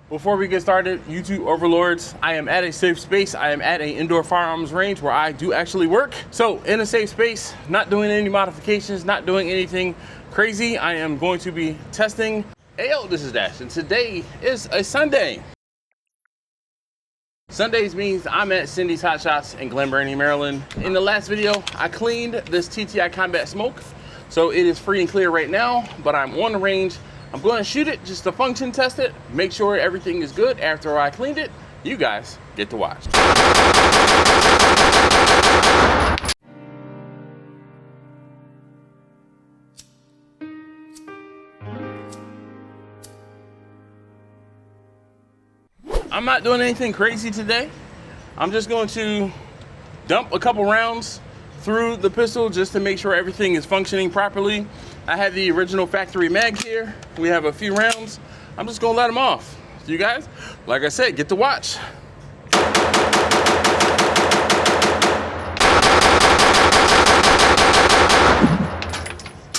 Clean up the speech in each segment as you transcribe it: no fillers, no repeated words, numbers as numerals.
Before we get started, YouTube overlords, I am at a safe space. I am at an indoor firearms range where I do actually work. So in a safe space, not doing any modifications, not doing anything crazy. I am going to be testing. Hey, yo, this is Dash, and today is a Sunday. Sundays means I'm at Cindy's Hot Shots in Glen Burnie, Maryland. In the last video, I cleaned this TTI Combat Smoke. So it is free and clear right now, but I'm on the range. I'm going to shoot it just to function test it, make sure everything is good after I cleaned it. You guys get to watch. I'm not doing anything crazy today. I'm just going to dump a couple rounds through the pistol just to make sure everything is functioning properly. I have the original factory mag here. We have a few rounds. I'm just gonna let them off. You guys, like I said, get to watch.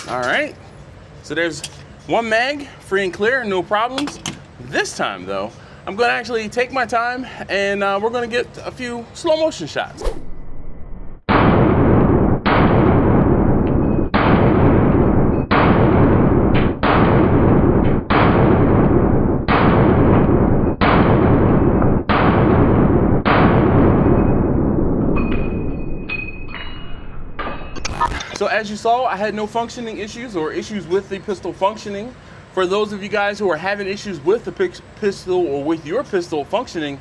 All right, so there's one mag, free and clear, no problems. This time though, I'm gonna actually take my time and we're gonna get a few slow motion shots. So as you saw, I had no functioning issues or issues with the pistol functioning. For those of you guys who are having issues with the pistol or with your pistol functioning,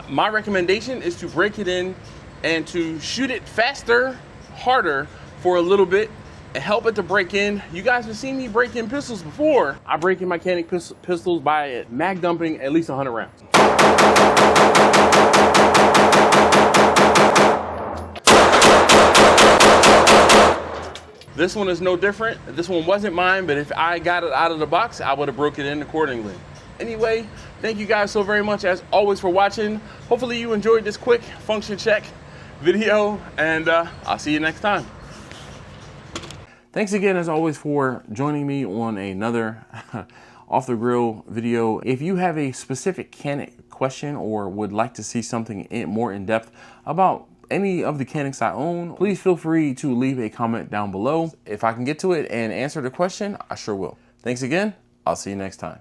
my recommendation is to break it in and to shoot it faster, harder for a little bit and help it to break in. You guys have seen me break in pistols before. I break in my Canik pistols by mag dumping at least 100 rounds. This one is no different. This one wasn't mine, but if I got it out of the box, I would have broken it in accordingly. Anyway, thank you guys so very much as always for watching. Hopefully you enjoyed this quick function check video, and I'll see you next time. Thanks again as always for joining me on another off the grill video. If you have a specific Canik question or would like to see something more in depth about any of the Caniks I own, please feel free to leave a comment down below. If I can get to it and answer the question, I sure will. Thanks again. I'll see you next time.